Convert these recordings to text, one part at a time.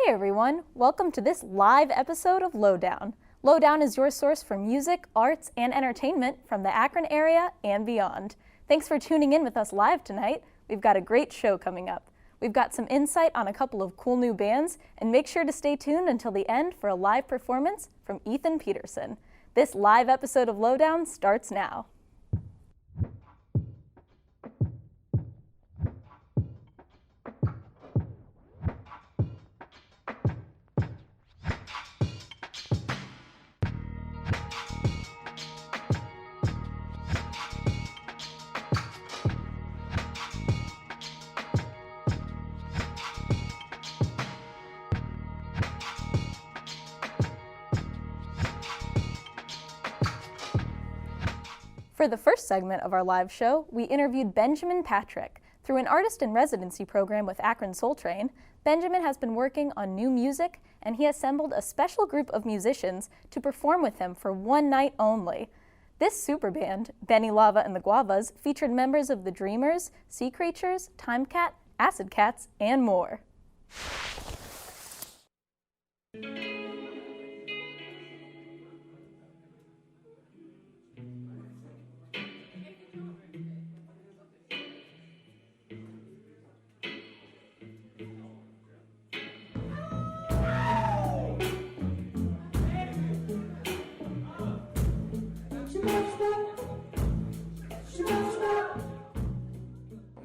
Hey everyone, welcome to this live episode of Lowdown. Lowdown is your source for music, arts, and entertainment from the Akron area and beyond. Thanks for tuning in with us live tonight. We've got a great show coming up. We've got some insight on a couple of cool new bands, and make sure to stay tuned until the end for a live performance from Ethan Peterson. This live episode of Lowdown starts now. For the first segment of our live show, we interviewed Benjamin Patrick. Through an artist-in-residency program with Akron Soul Train, Benjamin has been working on new music, and he assembled a special group of musicians to perform with him for one night only. This super band, Benny Lava and the Guavas, featured members of the Dreamers, Sea Creatures, Time Cat, Acid Cats, and more.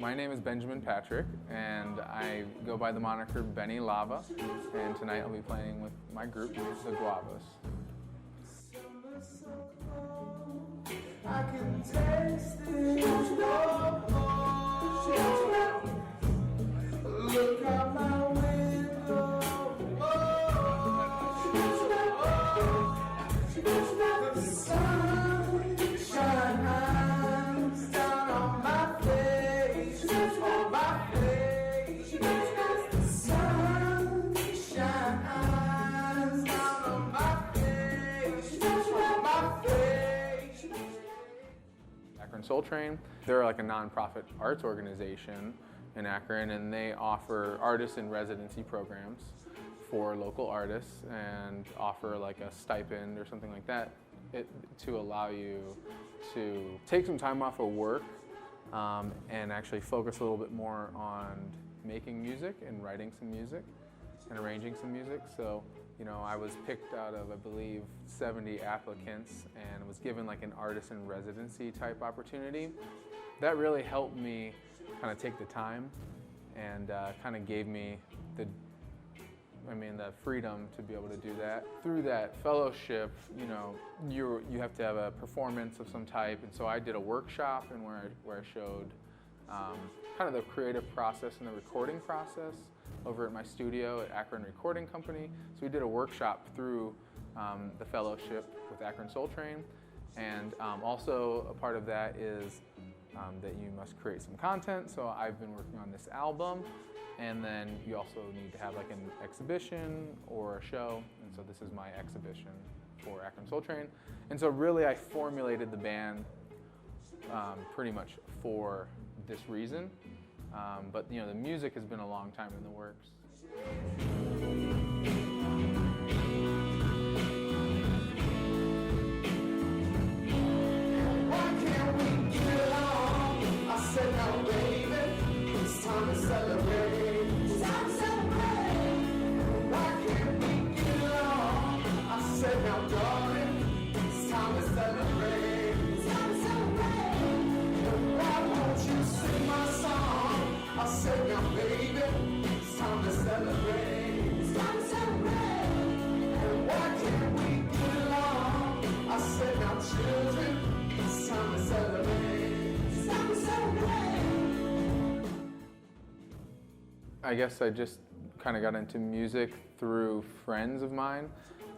My name is Benjamin Patrick, and I go by the moniker Benny Lava, and tonight I'll be playing with my group, the Guavas. I can taste it. Look out my window. The sun shines down on my face. On my face. The sun shines down on my face. On my face. Akron Soul Train, they're like a nonprofit arts organization in Akron, and they offer artist in residency programs for local artists and offer like a stipend or something like that to allow you to take some time off of work and actually focus a little bit more on making music and writing some music and arranging some music. So, you know, I was picked out of, I believe, 70 applicants and was given like an artist in residency type opportunity. That really helped me kind of take the time and kind of gave me the freedom to be able to do that. Through that fellowship, you know, you have to have a performance of some type, and so I did a workshop and where I showed kind of the creative process and the recording process over at my studio at Akron Recording Company. So we did a workshop through the fellowship with Akron Soul Train, and also a part of that is that you must create some content. So I've been working on this album, and then you also need to have like an exhibition or a show, and so this is my exhibition for Akron Soul Train. And so really I formulated the band pretty much for this reason, but you know, the music has been a long time in the works. I guess I just kind of got into music through friends of mine.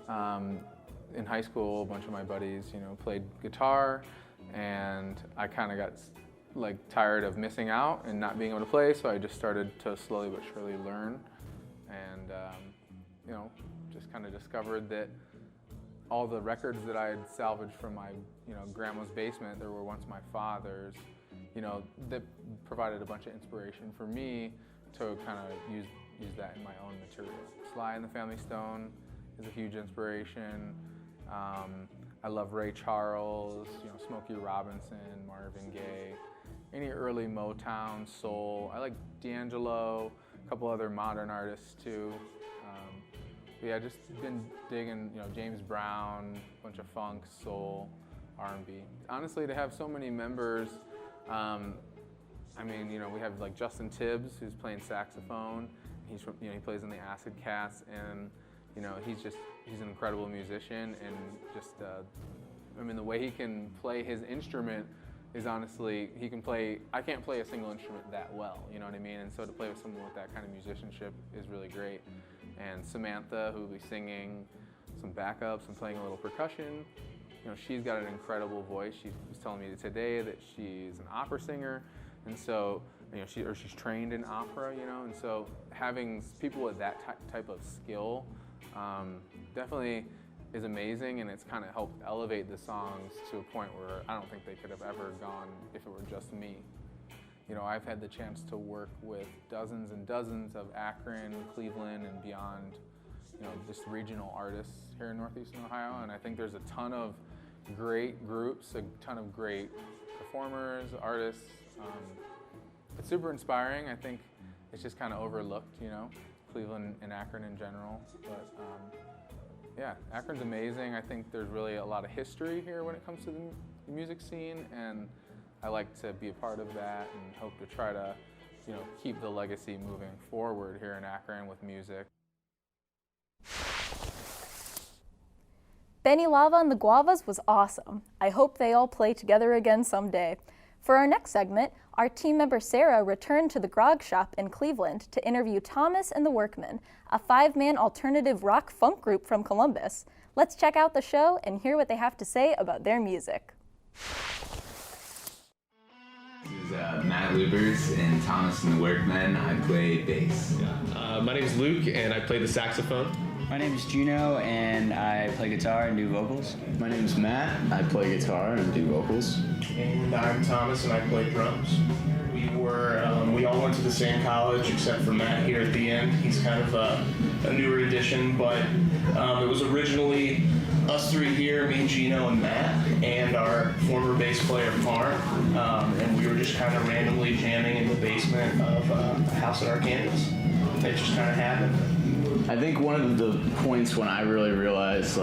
In high school, a bunch of my buddies, you know, played guitar, and I kind of got like tired of missing out and not being able to play, so I just started to slowly but surely learn, and you know, just kind of discovered that all the records that I had salvaged from my, you know, grandma's basement, that were once my father's, you know, that provided a bunch of inspiration for me to kind of use, use that in my own material. Sly and the Family Stone is a huge inspiration. I love Ray Charles, Smokey Robinson, Marvin Gaye, any early Motown, soul. I like D'Angelo, a couple other modern artists too. But yeah, just been digging, James Brown, a bunch of funk, soul, R&B. Honestly, to have so many members, we have like Justin Tibbs, who's playing saxophone. He's from, he plays in the Acid Cats, and he's an incredible musician, and just the way he can play his instrument is honestly, I can't play a single instrument that well, you know what I mean? And so to play with someone with that kind of musicianship is really great. And Samantha, who will be singing some backups and playing a little percussion, she's got an incredible voice. She was telling me today that she's an opera singer, and so she's trained in opera, and so having people with that type of skill definitely is amazing, and it's kind of helped elevate the songs to a point where I don't think they could have ever gone if it were just me. I've had the chance to work with dozens and dozens of Akron, Cleveland, and beyond, just regional artists here in Northeastern Ohio, and I think there's a ton of great groups, a ton of great performers, artists. It's super inspiring. I think it's just kind of overlooked, Cleveland and Akron in general. But yeah, Akron's amazing. I think there's really a lot of history here when it comes to the music scene, and I like to be a part of that and hope to try to, keep the legacy moving forward here in Akron with music. Benny Lava and the Guavas was awesome. I hope they all play together again someday. For our next segment, our team member Sarah returned to the Grog Shop in Cleveland to interview Thomas and the Workmen, a 5-man alternative rock funk group from Columbus. Let's check out the show and hear what they have to say about their music. This is Matt Lubers and Thomas and the Workmen. I play bass. My name is Luke and I play the saxophone. My name is Juno and I play guitar and do vocals. My name is Matt. I play guitar and do vocals. And I'm Thomas and I play drums. We all went to the same college except for Matt here at the end. He's kind of a newer addition, but it was originally us three here, me, Gino, and Matt, and our former bass player, Parn, and we were just kind of randomly jamming in the basement of a house at Arkansas. It just kind of happened. I think one of the points when I really realized,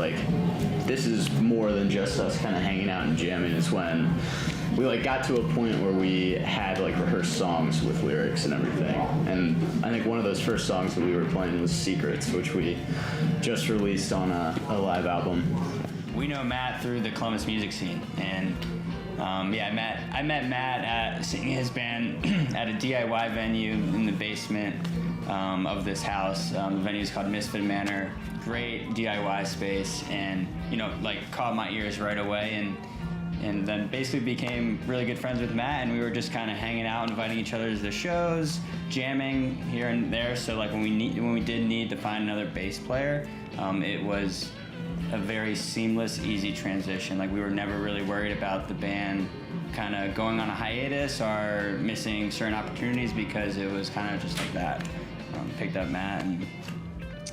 this is more than just us kind of hanging out and jamming is when we, got to a point where we had, rehearsed songs with lyrics and everything. And I think one of those first songs that we were playing was Secrets, which we just released on a live album. We know Matt through the Columbus music scene, and I met Matt singing his band at a DIY venue in the basement of this house. The venue is called Misfit Manor. Great DIY space, and caught my ears right away, and then basically became really good friends with Matt, and we were just kind of hanging out, inviting each other to the shows, jamming here and there. So when we did need to find another bass player, it was a very seamless, easy transition. We were never really worried about the band kind of going on a hiatus or missing certain opportunities, because it was kind of just like that. Picked up Matt, and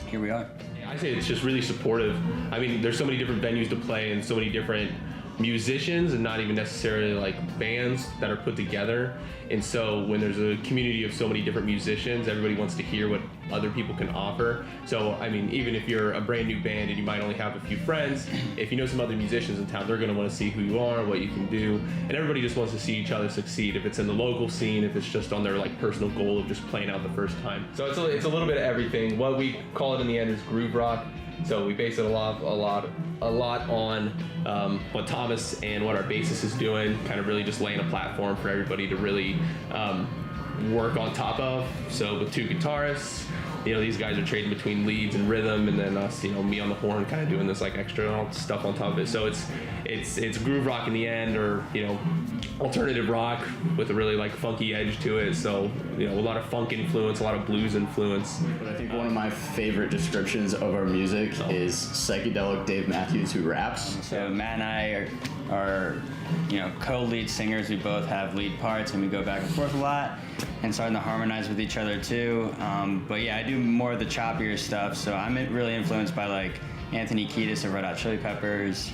here we are. I say it's just really supportive. There's so many different venues to play and so many different musicians, and not even necessarily bands that are put together. And so when there's a community of so many different musicians, everybody wants to hear what other people can offer. So even if you're a brand new band and you might only have a few friends, if you know some other musicians in town, they're going to want to see who you are, what you can do, and everybody just wants to see each other succeed. If it's in the local scene, if it's just on their personal goal of just playing out the first time. So it's a little bit of everything. What we call it in the end is groove rock. So we base it a lot on what Thomas and what our bassist is doing, kind of really just laying a platform for everybody to really work on top of. So with two guitarists, these guys are trading between leads and rhythm, and then us, me on the horn, kind of doing this extra stuff on top of it. So it's groove rock in the end, or alternative rock with a really funky edge to it. So a lot of funk influence, a lot of blues influence. But I think one of my favorite descriptions of our music is psychedelic Dave Matthews who raps. So Matt and I are co-lead singers. We both have lead parts, and we go back and forth a lot and starting to harmonize with each other too. But yeah, I do do more of the choppier stuff. So I'm really influenced by like Anthony Kiedis of Red Hot Chili Peppers,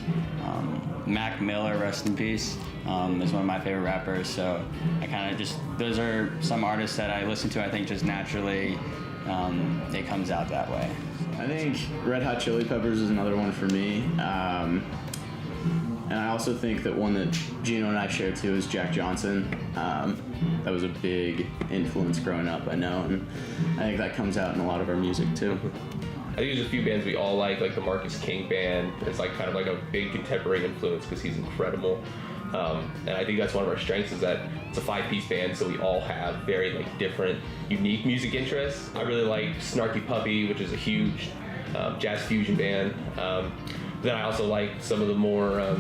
Mac Miller, rest in peace, is one of my favorite rappers. So I kind of just, those are some artists that I listen to. I think just naturally it comes out that way. I think Red Hot Chili Peppers is another one for me. And I also think that one that Gino and I share too is Jack Johnson. That was a big influence growing up, I know, and I think that comes out in a lot of our music too. I think there's a few bands we all like the Marcus King band. It's like kind of like a big contemporary influence because he's incredible. And I think that's one of our strengths is that it's a 5-piece band, so we all have very like different, unique music interests. I really like Snarky Puppy, which is a huge jazz fusion band. Then I also like some of the more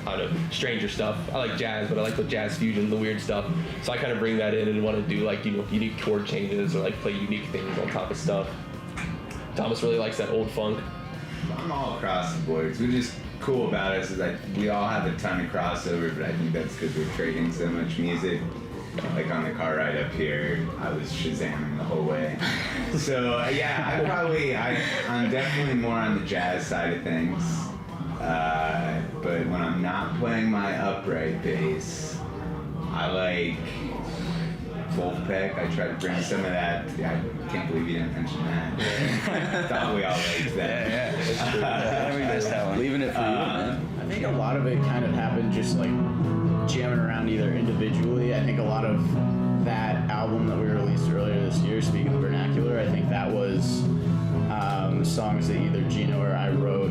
I don't know, stranger stuff. I like jazz, but I like the jazz fusion, the weird stuff. So I kind of bring that in and want to do like, you know, unique chord changes or like play unique things on top of stuff. Thomas really likes that old funk. I'm all across the board. What's just cool about us is that we all have a ton of crossover, but I think that's because we're trading so much music. Like on the car ride up here, I was Shazamming the whole way. So yeah, I'm definitely more on the jazz side of things. But when I'm not playing my upright bass, I like Wolfpack. I try to bring some of that. I can't believe you didn't mention that. Thought we all liked that. Yeah, we missed that one. Leaving it for you, man. I think a lot of it kind of happened just like jamming around either individually. I think a lot of that album that we released earlier this year, Speaking the Vernacular, I think that was songs that either Gino or I wrote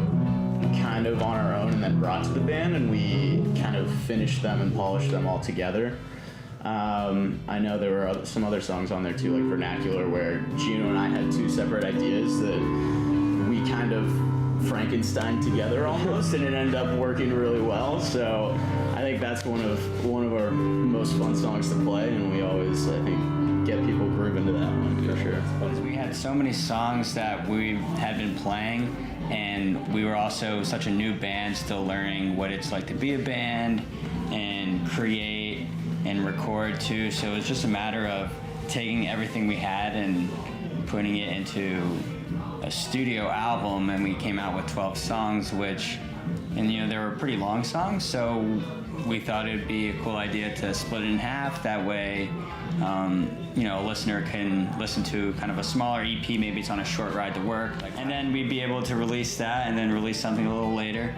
kind of on our own and then brought to the band, and we kind of finished them and polished them all together. I know there were some other songs on there too, like Vernacular, where Gino and I had two separate ideas that we kind of Frankenstein together almost, and it ended up working really well. So I think that's one of our most fun songs to play, and we always, I think, get people grooving to that one for sure. We had so many songs that we had been playing, and we were also such a new band, still learning what it's like to be a band and create and record too. So it was just a matter of taking everything we had and putting it into a studio album, and we came out with 12 songs, which, and you know, they were pretty long songs, so we thought it'd be a cool idea to split it in half. That way, you know, a listener can listen to kind of a smaller EP, maybe it's on a short ride to work, and then we'd be able to release that and then release something a little later.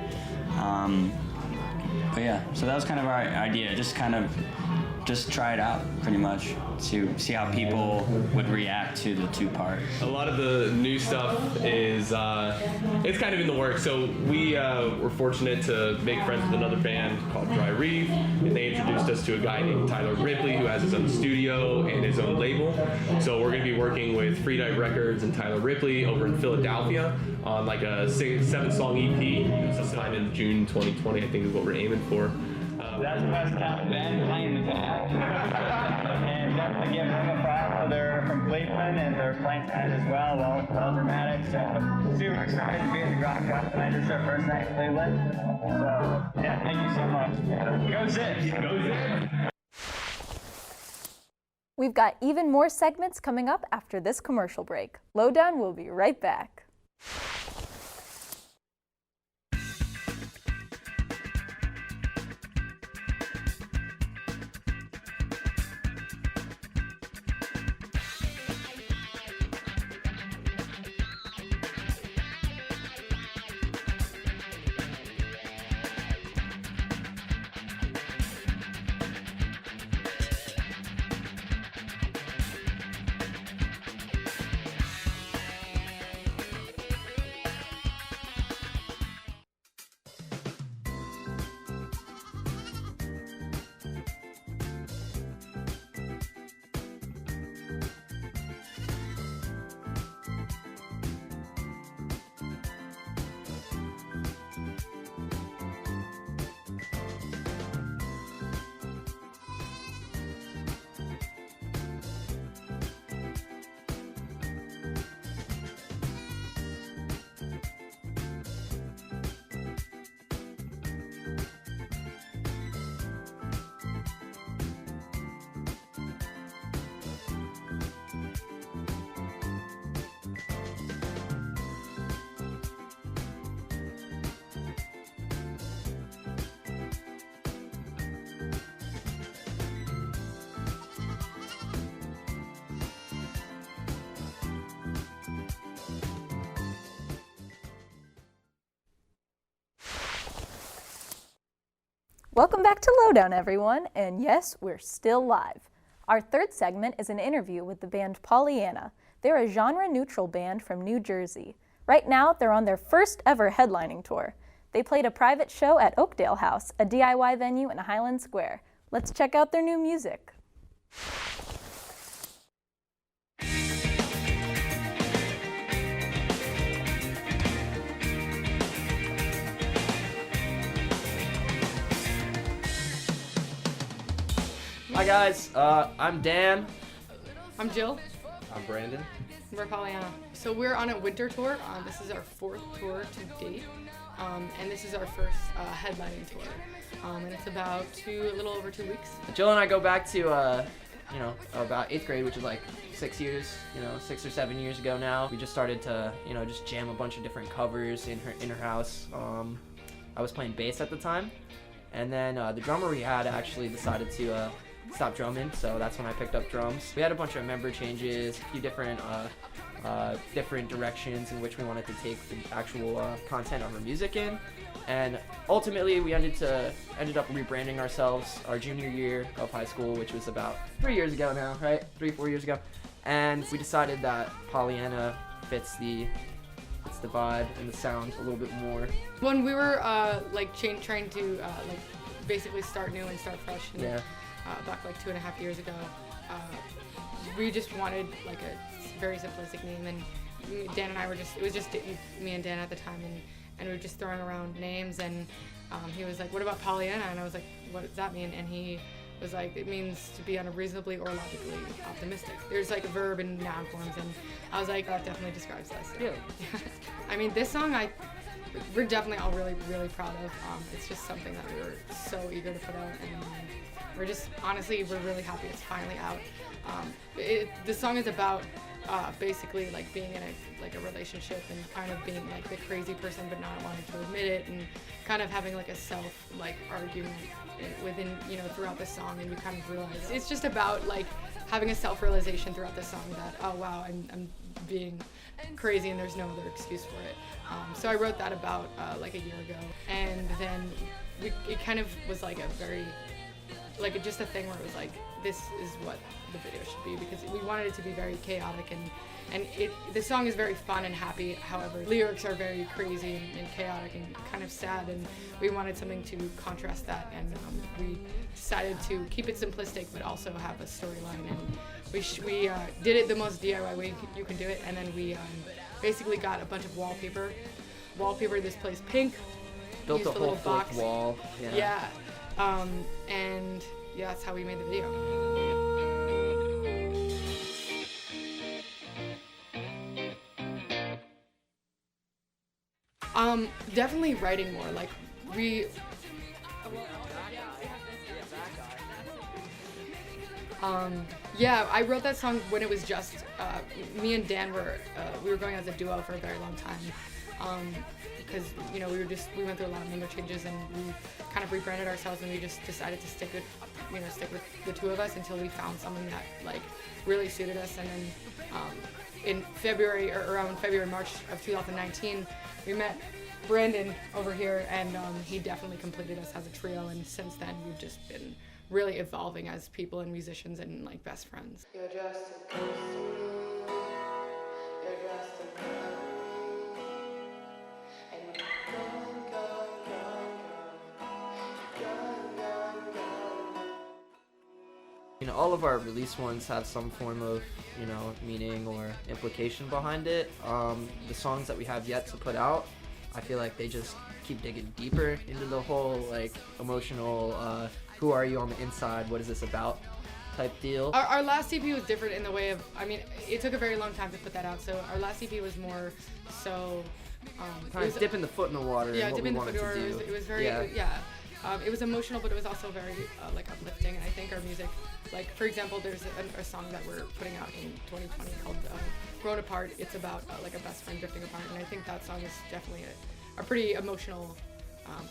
But yeah, so that was kind of our idea, just try it out pretty much, to see how people would react to the two-part. A lot of the new stuff is it's kind of in the works. So we were fortunate to make friends with another band called Dry Reef, and they introduced us to a guy named Tyler Ripley who has his own studio and his own label. So we're going to be working with Free Dive Records and Tyler Ripley over in Philadelphia on like a 7-song EP sometime in June 2020, I think is what we're aiming for. That's the best kind of band playing the back. And definitely give them a props. They're from Cleveland and they're playing tonight as well, well dramatic. So super excited to be at the Rock Cup tonight. This is our first night in Cleveland. So yeah, thank you so much. Go Zips! Go Zips! We've got even more segments coming up after this commercial break. Lowdown will be right back. Welcome back to Lowdown, everyone, and yes, we're still live. Our third segment is an interview with the band Pollyanna. They're a genre-neutral band from New Jersey. Right now, they're on their first ever headlining tour. They played a private show at Oakdale House, a DIY venue in Highland Square. Let's check out their new music. Hi guys, I'm Dan. I'm Jill. I'm Brandon. We're Pollyanna. So we're on a winter tour. This is our fourth tour to date, and this is our first headlining tour. And it's about a little over 2 weeks. Jill and I go back to, about 8th grade, which is like 6 years, 6 or 7 years ago now. We just started to, just jam a bunch of different covers in her house. I was playing bass at the time, and then the drummer we had actually decided to stop drumming, so that's when I picked up drums. We had a bunch of member changes, a few different directions in which we wanted to take the actual content of our music in, and ultimately we ended up rebranding ourselves our junior year of high school, which was about 3 years ago now, right? 3-4 years ago, and we decided that Pollyanna fits the vibe and the sound a little bit more. When we were trying to basically start new and start fresh, and, back like 2.5 years ago, we just wanted like a very simplistic name, and Dan and I it was just me and Dan at the time, and we were just throwing around names, and he was like, what about Pollyanna? And I was like, what does that mean? And he was like, it means to be unreasonably or logically optimistic. There's like a verb and noun forms, and I was like, that definitely describes us. Yeah. I mean, this song we're definitely all really, really proud of. It's just something that we were so eager to put out, and we're really happy it's finally out. The song is about basically like being in a relationship and kind of being like the crazy person but not wanting to admit it, and kind of having like a self argument within throughout the song, and you kind of realize it's just about like having a self-realization throughout the song that, oh wow, I'm being crazy and there's no other excuse for it. So I wrote that about like a year ago, and then it kind of was like a very just a thing where it was like, this is what the video should be, because we wanted it to be very chaotic, and the song is very fun and happy. However, lyrics are very crazy and chaotic and kind of sad, and we wanted something to contrast that, and we decided to keep it simplistic but also have a storyline, and we did it the most DIY way you can do it, and then we basically got a bunch of wallpaper this place pink, Built used a whole little box wall. yeah. And yeah, that's how we made the video. Definitely writing more. Like I wrote that song when it was just me and Dan we were going as a duo for a very long time. Because we went through a lot of member changes, and we kind of rebranded ourselves, and we just decided to stick with the two of us until we found something that like really suited us. And then in February or around March of 2019, we met Brandon over here, and he definitely completed us as a trio. And since then, we've just been really evolving as people and musicians and like best friends. You're just a ghost to me. You're just a memory. All of our release ones have some form of, meaning or implication behind it. The songs that we have yet to put out, I feel like they just keep digging deeper into the whole, like, emotional, who are you on the inside, what is this about type deal. Our last EP was different in the way of, it took a very long time to put that out, so our last EP was more so... kind of dipping the foot in the water. Yeah, what dipping we the foot in the wanted to water. do. It was very, it was emotional, but it was also very uplifting. And I think our music, like for example, there's a song that we're putting out in 2020 called "Grown Apart." It's about like a best friend drifting apart, and I think that song is definitely a pretty emotional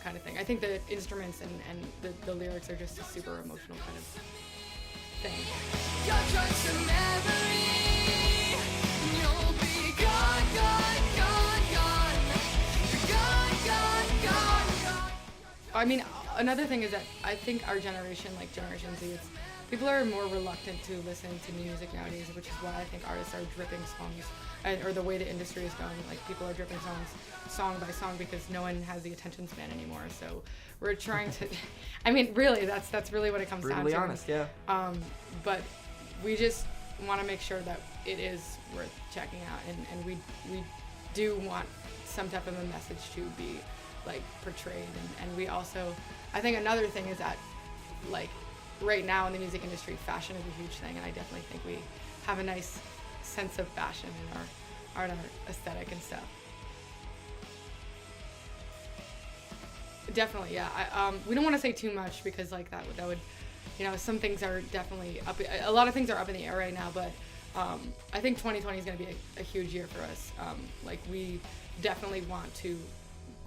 kind of thing. I think the instruments and the lyrics are just a super emotional kind of thing. You're just a memory. You'll be gone, gone, gone, gone. Gone, gone, gone, gone. another thing is that I think our generation, like Generation Z, people are more reluctant to listen to new music nowadays, which is why I think artists are dripping songs, or the way the industry is going. Like people are dripping songs, song by song, because no one has the attention span anymore. So we're trying to, I mean, really, that's really what it comes down to. Brutally honest, yeah. But we just want to make sure that it is worth checking out, and we do want some type of a message to be like portrayed, and we also, I think another thing is that like right now in the music industry, fashion is a huge thing, and I definitely think we have a nice sense of fashion in our art, our aesthetic and stuff. Definitely, yeah. We don't want to say too much because like that would, you know, some things are definitely up. A lot of things are up in the air right now, but I think 2020 is going to be a huge year for us. Like we definitely want to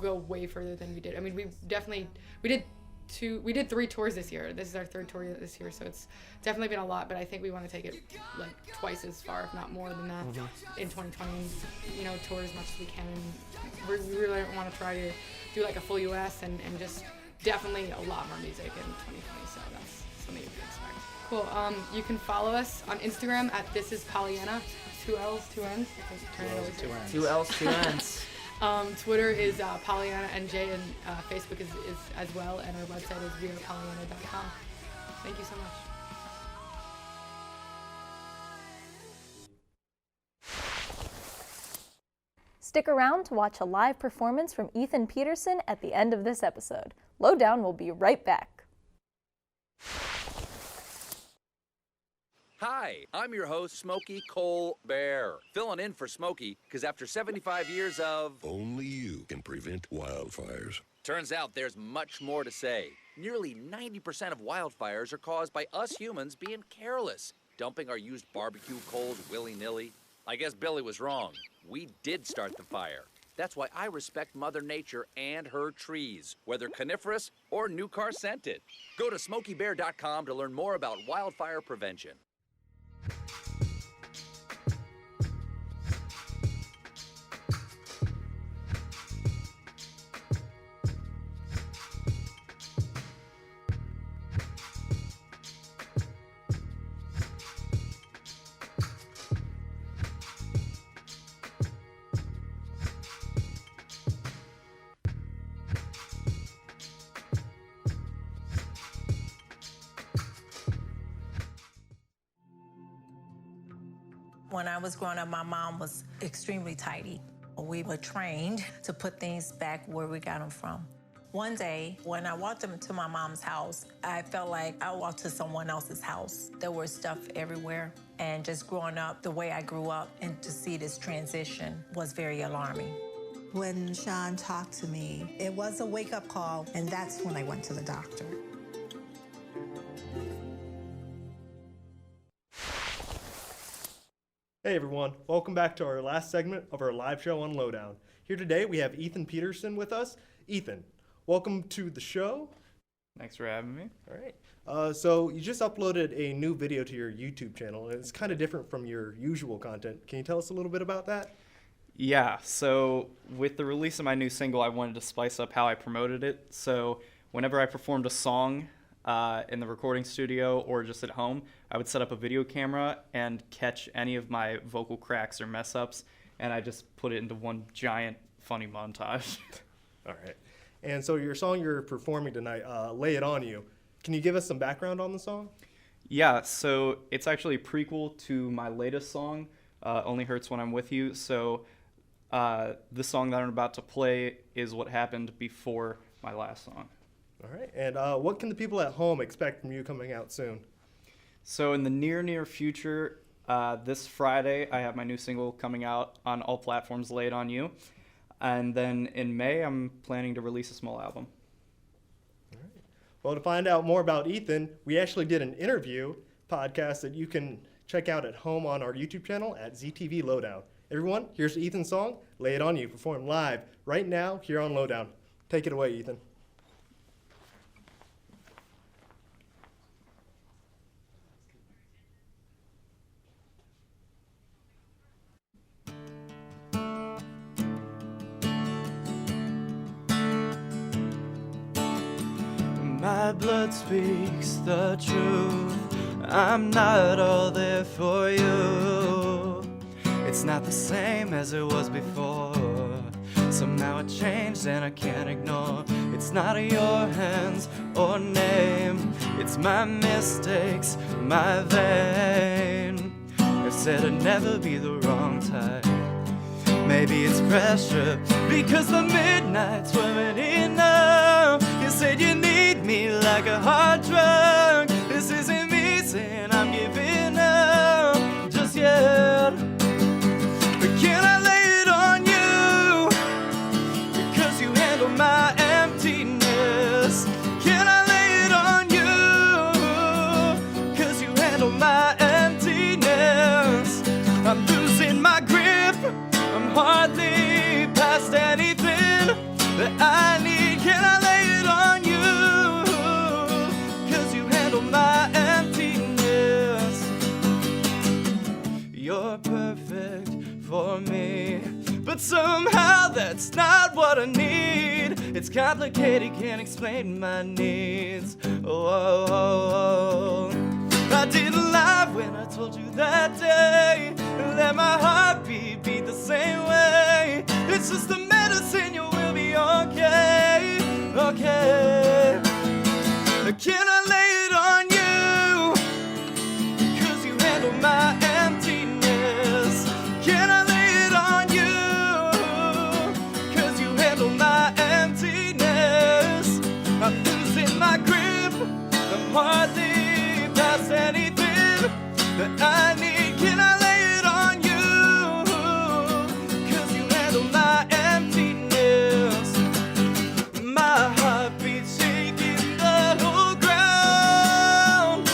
go way further than we did. I mean, we did 3 tours this year. This is our 3rd tour this year, so it's definitely been a lot, but I think we want to take it like twice as far, if not more than that, in 2020, you know, tour as much as we can. And we really want to try to do like a full US and just definitely a lot more music in 2020, so that's something you can expect. Cool. You can follow us on Instagram at This Is Pollyanna, 2 L's, 2 N's. 2 L's, 2 N's. Twitter is Pollyanna NJ, and Facebook is as well, and our website is wearepollyanna.com. Thank you so much. Stick around to watch a live performance from Ethan Peterson at the end of this episode. Lowdown will be right back. Hi, I'm your host, Smokey Cole Bear, filling in for Smokey because after 75 years of... Only you can prevent wildfires. Turns out there's much more to say. Nearly 90% of wildfires are caused by us humans being careless, dumping our used barbecue coals willy-nilly. I guess Billy was wrong. We did start the fire. That's why I respect Mother Nature and her trees, whether coniferous or new car scented. Go to SmokeyBear.com to learn more about wildfire prevention. When I was growing up, my mom was extremely tidy. We were trained to put things back where we got them from. One day, when I walked into my mom's house, I felt like I walked to someone else's house. There was stuff everywhere, and just growing up the way I grew up, and to see this transition was very alarming. When Sean talked to me, it was a wake-up call, and that's when I went to the doctor. Hey everyone, welcome back to our last segment of our live show on Lowdown. Here today we have Ethan Peterson with us. Ethan, welcome to the show. Thanks for having me. All right. So you just uploaded a new video to your YouTube channel, and it's kind of different from your usual content. Can you tell us a little bit about that? Yeah, so with the release of my new single, I wanted to spice up how I promoted it. So whenever I performed a song in the recording studio or just at home, I would set up a video camera and catch any of my vocal cracks or mess ups, and I just put it into one giant funny montage. All right. And so your song you're performing tonight, Lay It On You, can you give us some background on the song? Yeah, so it's actually a prequel to my latest song, Only Hurts When I'm With You. So the song that I'm about to play is what happened before my last song. All right. And what can the people at home expect from you coming out soon? So in the near future, this Friday, I have my new single coming out on all platforms, Lay It On You. And then in May, I'm planning to release a small album. All right. Well, to find out more about Ethan, we actually did an interview podcast that you can check out at home on our YouTube channel at ZTV Lowdown. Everyone, here's Ethan's song, Lay It On You, performed live right now here on Lowdown. Take it away, Ethan. My blood speaks the truth. I'm not all there for you. It's not the same as it was before. Somehow it changed and I can't ignore. It's not in your hands or name. It's my mistakes, my vein. I said I'd never be the wrong type. Maybe it's pressure because the midnights weren't enough. You said you need me like a hard drug. This isn't me saying I'm giving up just yet. But can I lay it on you? Because you handle my emptiness. Can I lay it on you? Because you handle my emptiness. I'm losing my grip. I'm hardly past anything that I need. Can I lay it on you? Cause you handle my emptiness. You're perfect for me, but somehow that's not what I need. It's complicated, can't explain my needs. Oh, I didn't lie when I told you that day that my heartbeat beat the same way. It's just the medicine, you will be okay, okay. Can I lay it on you? Cause you handle my emptiness. Can I lay it on you? Cause you handle my emptiness. I'm losing my grip. I'm hardly past anything that I need. Can I lay it on you? Cause you handle my emptiness. My heart beats shaking the whole ground.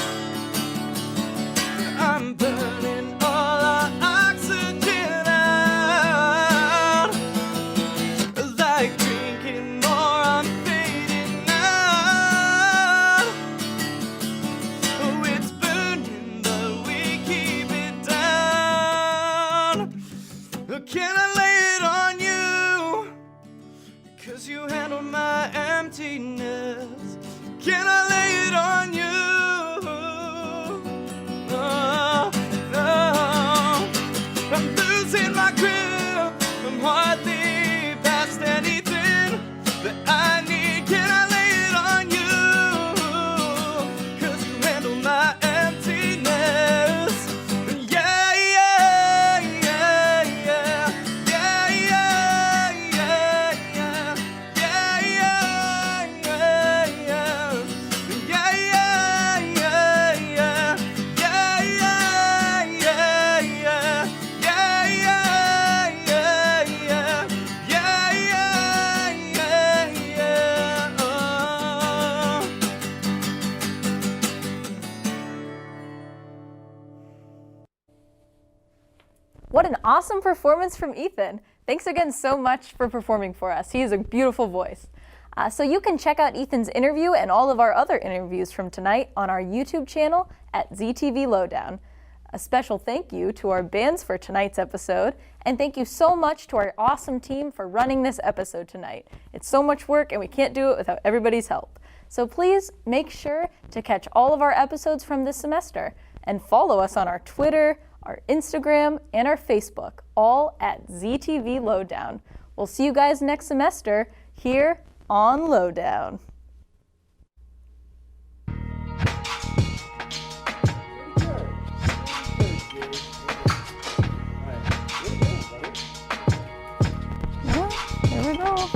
I'm burning all our oxygen out. Like drinking more, I'm fading out. Oh, it's burning, but we keep it down. Can I lay it on you? Cause you handle my emptiness. Can I lay it on you? Oh, no. I'm losing my grip. I'm hardly past anything that I need. Can I lay it on you? Cause you handle my emptiness. Yeah, yeah, yeah, yeah. Yeah, yeah, yeah, yeah. Yeah, yeah, yeah, yeah. Yeah, yeah, yeah, yeah. Yeah, yeah, yeah, yeah. Yeah, yeah, yeah, yeah. Yeah, yeah, yeah, yeah. Oh. What an awesome performance from Ethan. Thanks again so much for performing for us. He has a beautiful voice. So you can check out Ethan's interview and all of our other interviews from tonight on our YouTube channel at ZTV Lowdown. A special thank you to our bands for tonight's episode, and thank you so much to our awesome team for running this episode tonight. It's so much work and we can't do it without everybody's help. So please make sure to catch all of our episodes from this semester and follow us on our Twitter, our Instagram, and our Facebook, all at ZTV Lowdown. We'll see you guys next semester here on Lowdown. Yeah, here we go.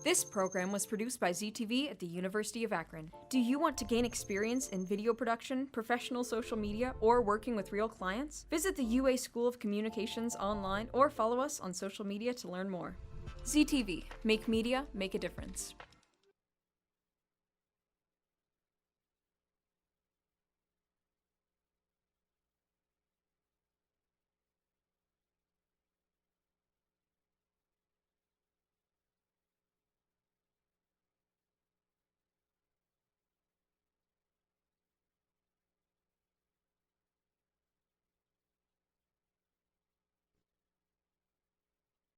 This program was produced by ZTV at the University of Akron. Do you want to gain experience in video production, professional social media, or working with real clients? Visit the UA School of Communications online or follow us on social media to learn more. ZTV, make media, make a difference.